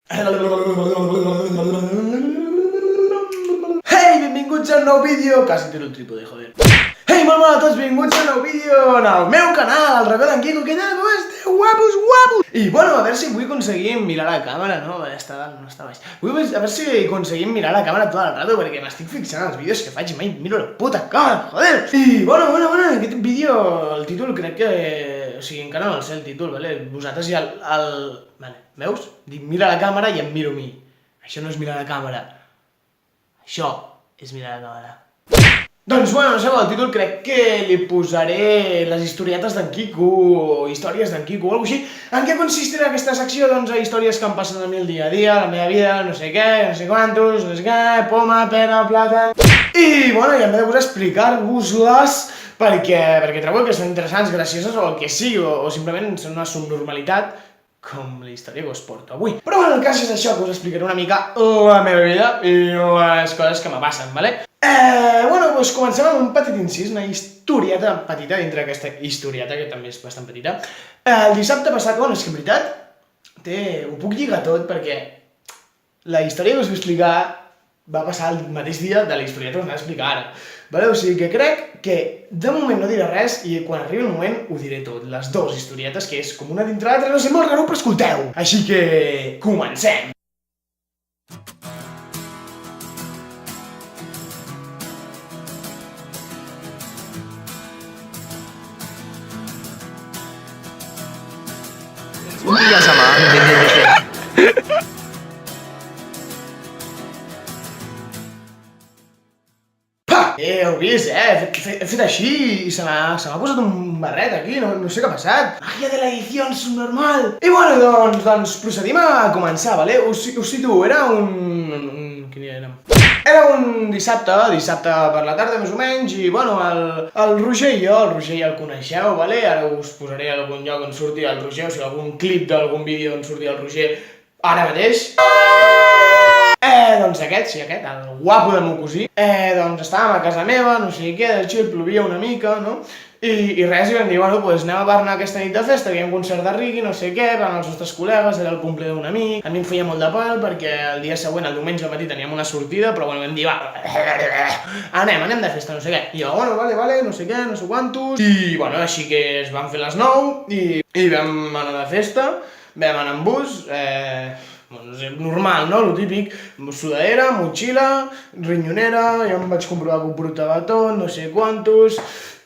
Hey, benvinguts a un nou vídeo! Quasi tiro el trípode, joder. Hey, molt bona a tots, benvinguts a un nou vídeo en el meu canal, el racó d'en Quico, què tal, com esteu, guapos, guapos? I bueno, a veure si avui aconseguim mirar la càmera, no? Està dalt, no està baix. A veure si aconseguim mirar la càmera tot el rato, perquè m'estic fixant en els vídeos que faig i mai miro la puta càmera, joder! I bueno, aquest vídeo, el títol crec que... O sigui, encara no el sé el títol, vale? Vosaltres ja Vale, veus? Dic, mira la càmera i em miro a mi. Això no és mirar la càmera. Això és mirar la càmera. Doncs bueno, no sé, el títol crec que li posaré les historietes d'en Quico, o històries d'en Quico, o alguna cosa així. En què consistirà aquesta secció? Doncs a històries que em passen a mi el dia a dia, la meva vida, no sé què, no sé quantos, no sé què, poma, pera, plata... I bueno, ja m'he de posar a explicar-vos-les perquè trobo que són interessants, gracioses o el que sigui, o simplement són una subnormalitat, com la història que us porto avui. Però bueno, el cas és això, que us explicaré una mica la meva vida i les coses que me passen, vale? Bueno, doncs comencem amb un petit incís, una historieta petita dintre d'aquesta historieta, que també és bastant petita. El dissabte passat, bueno, és que en veritat, ho puc lligar tot perquè la història que us vull explicar va passar el mateix dia de la historieta que us anava a explicar ara. Vale? O sigui que crec que de moment no diré res i quan arribi el moment ho diré tot. Les dues historietes, que és com una dintre l'altra, no sé, molt raro, però escolteu! Així que... comencem! Un dia sama. Heu vist, he fet així i se m'ha posat un barret aquí, no sé què ha passat. Magia de l'edició subnormal! I bueno, doncs procedim a començar, vale? Us situo, era un... quin dia era? Era un dissabte per la tarda més o menys, i bueno, el Roger i jo, el Roger ja el coneixeu, vale? Ara us posaré a algun lloc on surti el Roger, o sigui, algun clip d'algun vídeo on surti el Roger ara mateix. Doncs aquest, sí, aquest, el guapo del meu cosí. Doncs estàvem a casa meva, no sé què, de chill, plovia una mica, no? I res, i vam dir, bueno, doncs anem a Barna aquesta nit de festa, hi havia un concert de Ricky, no sé què, van els nostres col·legues, era el cumple d'un amic. A mi em feia molt de pal perquè el dia següent, el diumenge al matí, teníem una sortida, però bueno, vam dir, va, anem de festa, no sé què. I jo, bueno, vale, no sé què, no sé quantos. I bueno, així que es van fer les 9 i vam anar de festa, vam anar en bus, no sé, normal, no? Lo típic, sudadera, motxilla, rinyonera, ja em vaig comprovar que ho portava tot, no sé quantos,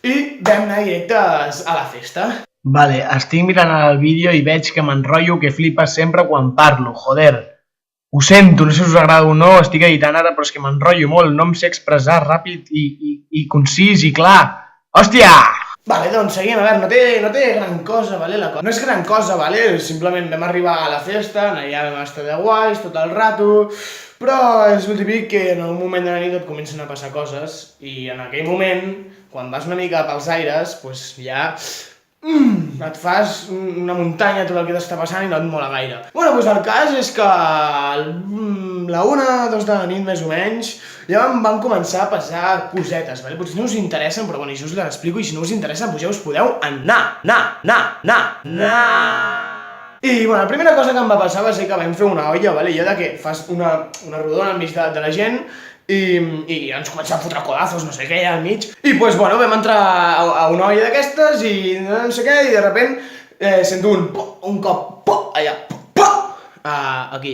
i vam anar directes a la festa. Vale, estic mirant el vídeo i veig que m'enrotllo que flipes sempre quan parlo, joder. Ho sento, no sé si us agrada o no, estic editant ara, però és que m'enrotllo molt, no em sé expressar ràpid i concís i clar. Hòstia! Vale, doncs seguim, a veure, no té gran cosa, vale, la cosa. No és gran cosa, vale, simplement vam arribar a la festa, allà vam estar de guais tot el rato, però és el típic que en un moment de la nit et comencen a passar coses i en aquell moment, quan vas una mica pels aires, doncs ja et fas una muntanya tot el que t'està passant i no et mola gaire. Bueno, doncs el cas és que la 1, 2 de la nit més o menys ja van començar a passar cosetes, vale? Potser no us interessen, però bueno, jo us les explico i si no us interessen, doncs ja us podeu anar. I bueno, la primera cosa que em va passar va ser que vam fer una olla, vale? Jo que fas una rodona enmig de la gent i ens començava a fotre codazos, no sé què, al mig. I doncs, bueno, vam entrar a una olla d'aquestes i no sé què, i de repent sento un cop, allà, aquí,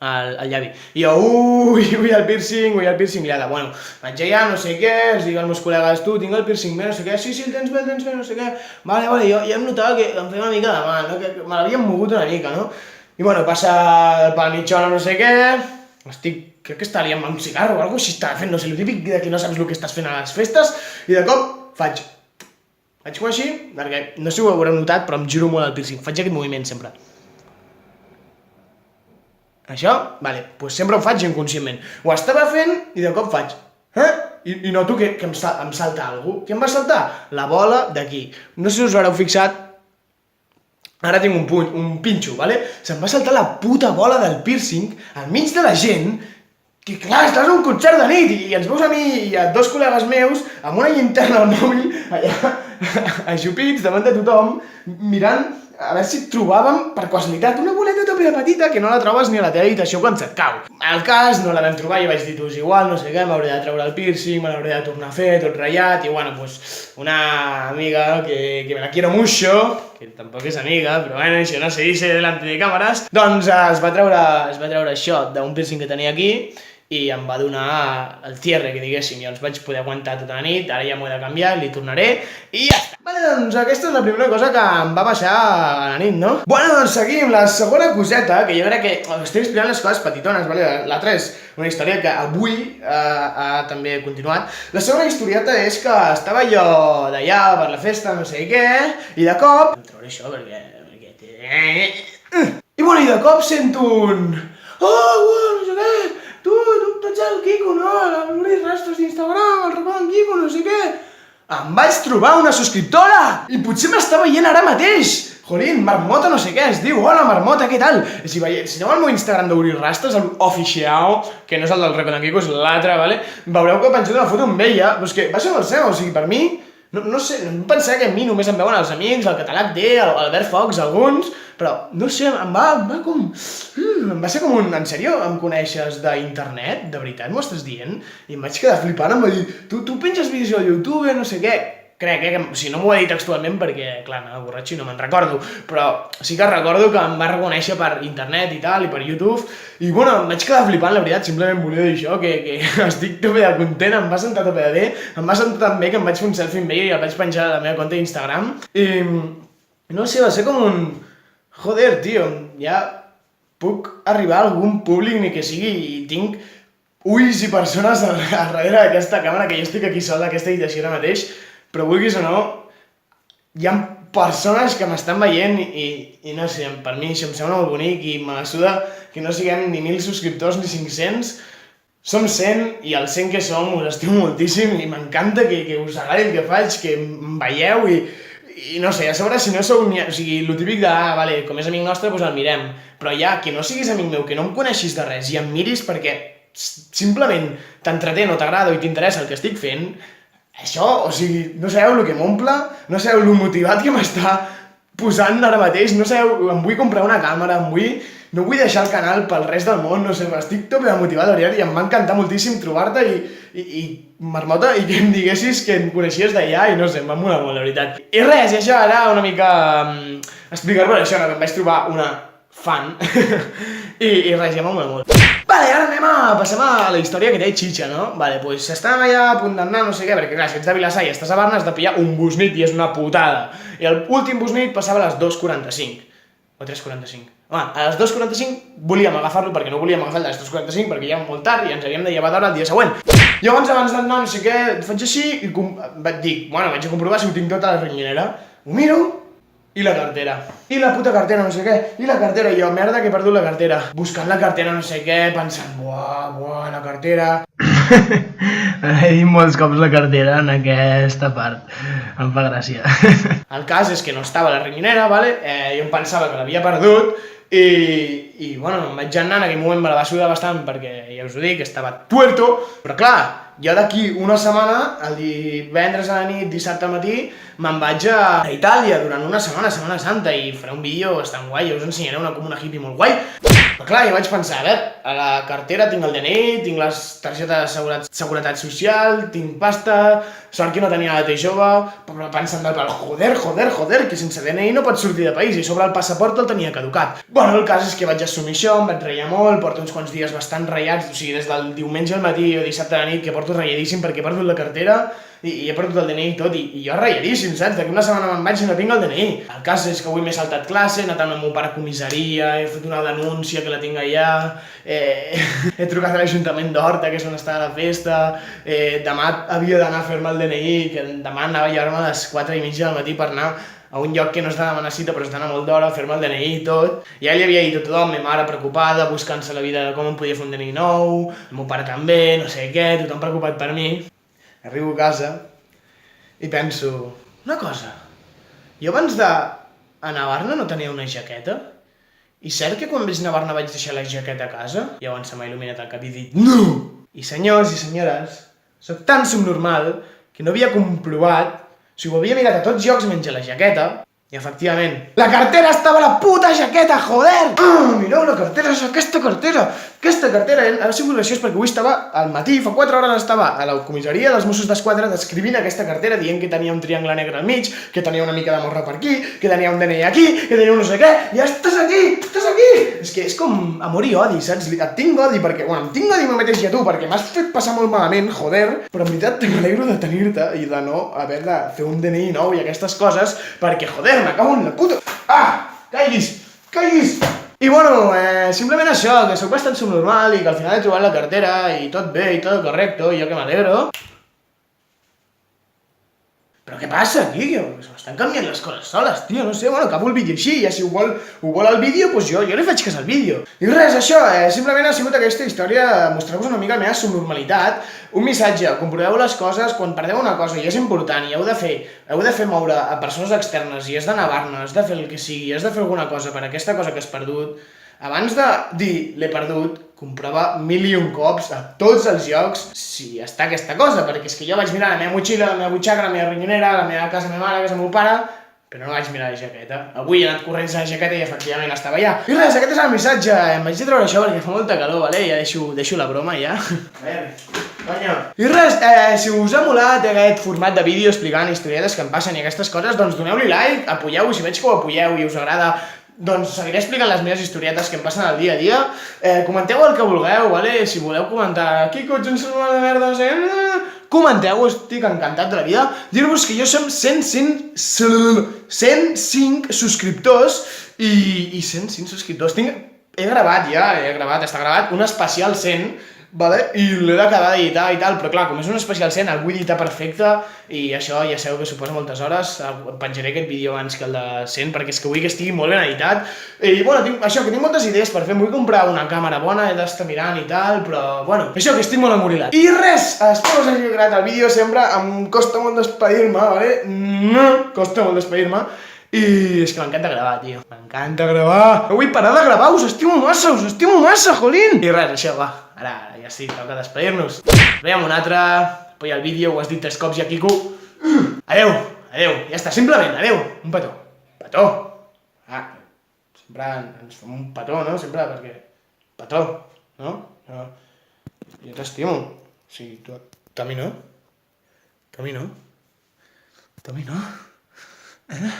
al llavi. I jo, ui, el piercing, mirada. Bueno, vaig allà, no sé què, els dic als meus col·legues, tu, tinc el piercing bé, no sé què, sí, el tens bé, no sé què. Vale, jo ja em notava que em feia una mica de mal, no? Que me l'havien mogut una mica, no? I bueno, passa per mitja hora, no sé què, crec que estaria amb un cigarro o alguna cosa així estava fent, no sé, el típic de que no saps el que estàs fent a les festes, i de cop faig com així, perquè no sé si ho haureu notat, però em giro molt el piercing, faig aquest moviment sempre. Això? Vale, doncs sempre ho faig inconscientment. Ho estava fent i de cop faig, i noto que em salta alguna cosa. Què em va saltar? La bola d'aquí. No sé si us haureu fixat, ara tinc un pinxo, vale? Se'm va saltar la puta bola del piercing al mig de la gent, que clar, estàs en un concert de nit i ens veus a mi i a 2 col·legues meus amb una llinterna al mòbil allà ajupits davant de tothom mirant a veure si trobàvem, per casualitat, una boleta tota petita que no la trobes ni a la teva habitació quan se't cau. Al cas, no la vam trobar i vaig dir, tu és igual, no sé què, m'hauré de treure el piercing, me l'hauré de tornar a fer, tot ratllat, i bueno, pues, una amiga que me la quiero mucho, que tampoc és amiga, però bueno, això no se dice delante de càmeres, doncs es va treure això d'un piercing que tenia aquí, i em va donar el cierre, que diguéssim, i els vaig poder aguantar tota la nit, ara ja m'ho he de canviar, li tornaré, i ja està. Vale, doncs aquesta és la primera cosa que em va passar a la nit, no? Bueno, doncs seguim, la segona coseta, que jo crec que estic explicant les coses petitones, vale? L'altra és una història que avui ha també continuat. La segona historieta és que estava jo d'allà per la festa, no sé què, i de cop... Em trauré això perquè... I bueno, i de cop sento un... Oh, no sé què... Tu ets el Quico, no? L'Uri Rastres d'Instagram, el Racó d'en Quico, no sé què. Em vaig trobar una subscriptora! I potser m'està veient ara mateix! Jolín, Marmota no sé què es diu. Hola, Marmota, què tal? Si aneu al meu Instagram d'Uri Rastres, l'oficial, que no és el del Racó d'en Quico, és l'altre, vale? Veureu que he penjat una foto amb ella, però és que va ser el seu, o sigui, per mi... No sé, no pensava que a mi només em veuen els amics, el Català D, l'Albert Fox, alguns, però no sé, em va com... Em va ser com un... En sèrio, em coneixes d'internet? De veritat, m'ho estàs dient? I em vaig quedar flipant, em va dir, tu penges vídeos a YouTube, no sé què... Crec, que si no m'ho va dir textualment perquè, clar, anava borratxo i no me'n recordo, però sí que recordo que em va reconèixer per internet i tal, i per YouTube, i bueno, em vaig quedar flipant, la veritat, simplement volia dir això, que estic tope de content, em va sentar tope de bé, em va sentar tan bé que em vaig fer un selfie amb ella i el vaig penjar a la meva compte d'Instagram, i no sé, va ser com un... Joder, tio, ja puc arribar a algun públic ni que sigui, i tinc ulls i persones al darrere d'aquesta càmera, que jo estic aquí sol, d'aquesta habitació ara mateix, però vulguis o no, hi ha persones que m'estan veient i no sé, per mi això em sembla molt bonic i me la suda que no siguem ni 1.000 subscriptors ni 500, som 100 i els 100 que som us estimo moltíssim i m'encanta que us agradi el que faig, que em veieu i no sé, a sobre si no sou... O sigui, el típic de, vale, com és amic nostre, doncs el mirem, però ja, que no siguis amic meu, que no em coneixis de res i em miris perquè simplement t'entretén o t'agrada i t'interessa el que estic fent, això, o sigui, no sabeu el que m'omple, no sabeu el motivat que m'està posant ara mateix, no sabeu, em vull comprar una càmera, no vull deixar el canal pel rest del món, no sé, estic tope de motivat, de veritat, i em va encantar moltíssim trobar-te i Marmota, i que em diguessis que em coneixies d'allà, i no sé, em va molar molt, de veritat. I res, i això era una mica explicar-vos això, que em vaig trobar una fan, i res, ja m'ha molat molt. Vale, ara passem a la història que té xitxa, no? Vale, doncs estàvem allà a punt d'anar, no sé què, perquè clar, si ets de Vilassar i estàs a Barna has de pillar un bus nit i és una putada. I l'últim bus nit passava a les 2:45. O 3:45. Home, a les 2:45 volíem agafar-lo perquè no volíem agafar el de les 2:45 perquè ja era molt tard i ens havíem de llevar d'hora el dia següent. Llavors, abans d'anar, no sé què, faig així i vaig dir, bueno, vaig a comprovar si ho tinc tot a la rinyonera. Ho miro, i la cartera. I la puta cartera, no sé què. I la cartera, i jo, merda, que he perdut la cartera. Buscant la cartera, no sé què, pensant, buah, la cartera... He dit molts cops la cartera en aquesta part. Em fa gràcia. El cas és que no estava a la rinyonera, vale? Jo em pensava que l'havia perdut i bueno, em vaig anar, en aquell moment me la va sudar bastant perquè ja us ho dic, estava tuerto, però clar, jo d'aquí una setmana, el divendres a la nit, dissabte al matí, me'n vaig a Itàlia durant una setmana, Setmana Santa, i faré un vídeo bastant guai, jo us ensenyaré una comuna hippie molt guai. Però clar, jo vaig pensar, a veure, a la cartera tinc el DNI, tinc les targetes de seguretat social, tinc pasta, sort que no tenia la jove, però pensant del pal, joder, que sense DNI no pots sortir de país, i sobre el passaport el tenia caducat. Bueno, el cas és que vaig assumir això, em vaig ratllar molt, porto uns quants dies bastant ratllats, o sigui, des del diumenge al matí o dissabte a la nit que porto ratlladíssim perquè he perdut la cartera, i he perdut el DNI i tot, i jo ratlladíssim, saps? D'aquí una setmana me'n vaig i no tinc el DNI. El cas és que avui m'he saltat classe, he anat amb el meu pare a comissaria, he fet una denúncia que la tinc allà, he trucat a l'Ajuntament d'Horta, que és on està la festa, demà havia d'anar a fer-me el DNI, que demà anava a llevar-me a les 4:30 del matí per anar a un lloc que no està de demanar cita, però està d'anar molt d'hora, a fer-me el DNI i tot. I ja li havia dit a tothom, ma mare preocupada, buscant-se la vida de com em podia fer un DNI nou, el meu pare també, no sé què, tothom preocupat per mi. Arribo a casa i penso, una cosa, jo abans d'anar a Barna no tenia una jaqueta? I cert que quan vaig anar a Barna vaig deixar la jaqueta a casa? Llavors se m'ha il·luminat el cap i he dit, no! I senyors i senyores, soc tan subnormal que no havia comprovat, o sigui, ho havia mirat a tots llocs menys a la jaqueta, I efectivament, la cartera estava a la puta jaqueta, joder! Mireu la cartera, aquesta cartera, ha sigut graciós perquè avui estava, al matí, fa 4 hores estava a la comissaria dels Mossos d'Esquadra descrivint aquesta cartera, dient que tenia un triangle negre al mig, que tenia una mica de morra per aquí, que tenia un DNI aquí, que tenia un no sé què, i ja estàs aquí! És que és com amor i odi, saps? Et tinc odi perquè, em tinc odi a mi mateix i a tu, perquè m'has fet passar molt malament, joder, però en veritat m'alegro de tenir-te i de no haver de fer un DNI nou i aquestes coses, perquè, joder, me cago en la puta... Caiguis! I bueno, simplement això, que sóc bastant subnormal i que al final he trobat la cartera i tot bé i tot correcto, i jo que m'alegro. Però què passa aquí? S'estan canviant les coses soles, tio, no sé, acabo el vídeo així, ja si ho vol el vídeo, doncs jo li faig cas al vídeo. I res, això, simplement ha sigut aquesta història de mostrar-vos una mica la meva subnormalitat, un missatge, comproveu les coses, quan perdeu una cosa i és important i heu de fer moure a persones externes i has d'anar a Barna, has de fer el que sigui, has de fer alguna cosa per aquesta cosa que has perdut, abans de dir l'he perdut, comprova 1001 cops a tots els llocs si està aquesta cosa, perquè és que jo vaig mirar la meva motxilla, la meva butxaca, la meva rinyonera, la meva casa, la meva mare, la casa del meu pare, però no vaig mirar la jaqueta. Avui he anat corrents a la jaqueta i efectivament estava allà. I res, aquest és el missatge, em vaig de treure això perquè fa molta calor, vale? Ja deixo la broma ja. A veure, coño. I res, si us ha molat aquest format de vídeo explicant historietes que em passen i aquestes coses, doncs doneu-li like, apoyeu-ho, si veig que ho apoyeu i us agrada, doncs seguiré explicant les meves historietes que em passen al dia a dia. Comenteu el que vulgueu, vale? Si voleu comentar Quico, ets un celular de merda, no sé... Comenteu, estic encantat de la vida. Dir-vos que jo som 105 subscriptors i 105 subscriptors. He gravat, està gravat un especial 100, vale? I l'he d'acabar d'editar i tal, però clar, com és un especial 100 el vull editar perfecte i això ja sabeu que suposa moltes hores. Penjaré aquest vídeo abans que el de 100 perquè és que vull que estigui molt ben editat. I bueno, això, que tinc moltes idees per fer, em vull comprar una càmera bona, he d'estar mirant i tal, però bueno, això, que estic molt amorilat. I res, espero us hagi agradat el vídeo, sempre em costa molt despedir-me, vale? Costa molt despedir-me. I és que m'encanta gravar, tio. M'encanta gravar. No vull parar de gravar, us estimo massa, jolín. I res, això, va. Ara ja sí, toca despedir-nos. Veiem un altre. Apoya el vídeo, ho has dit 3 cops ja, Quico. Adeu, ja està, simplement, adeu. Un petó. Petó. Sempre ens fem un petó, no? Sempre perquè... Petó, no? Jo t'estimo. O sigui, tu... A mi no? A mi no? A mi no? Eh?